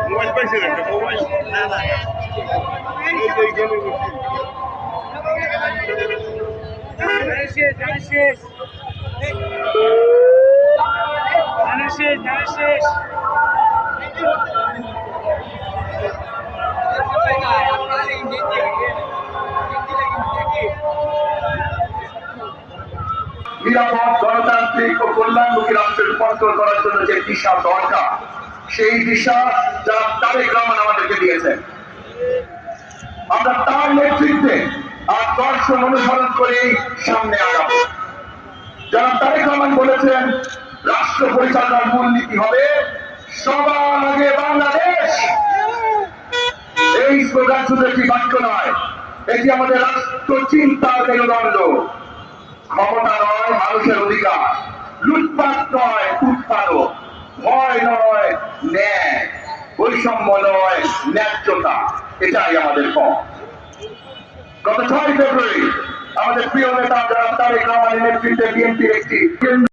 Mobile পাইছে একটা mobile না না নিরাপদ গণতান্ত্রিক ও কল্যাণমুখী রাষ্ট্রে রূপান্তর করার জন্য যে দিশা দরকার, সেই দিশা যারা তারেক রহমান আমাদেরকে দিয়েছেন, আমরা তার নেতৃত্বে আর দর্শন অনুসরণ করে সামনে আগাবো। যারা তারেক রহমান বলেছেন রাষ্ট্র পরিচালনার মূলনীতি হবে সবার আগে বাংলাদেশ। এই স্লোগান শুধু একটি বাক্য নয়, এটি আমাদের রাষ্ট্র চিন্তার মেরুদণ্ড। ক্ষমতা নয় মানুষের অধিকার, লুটপাট নয় উৎপাদক, ভয় নয় ন্যায়, বৈষম্য নয় ন্যায্যতা, এটাই আমাদের পথ। গত 6 ফেব্রুয়ারি আমাদের প্রিয় নেতা যারা তারেক রহমানের নেতৃত্বে বিএনপির একটি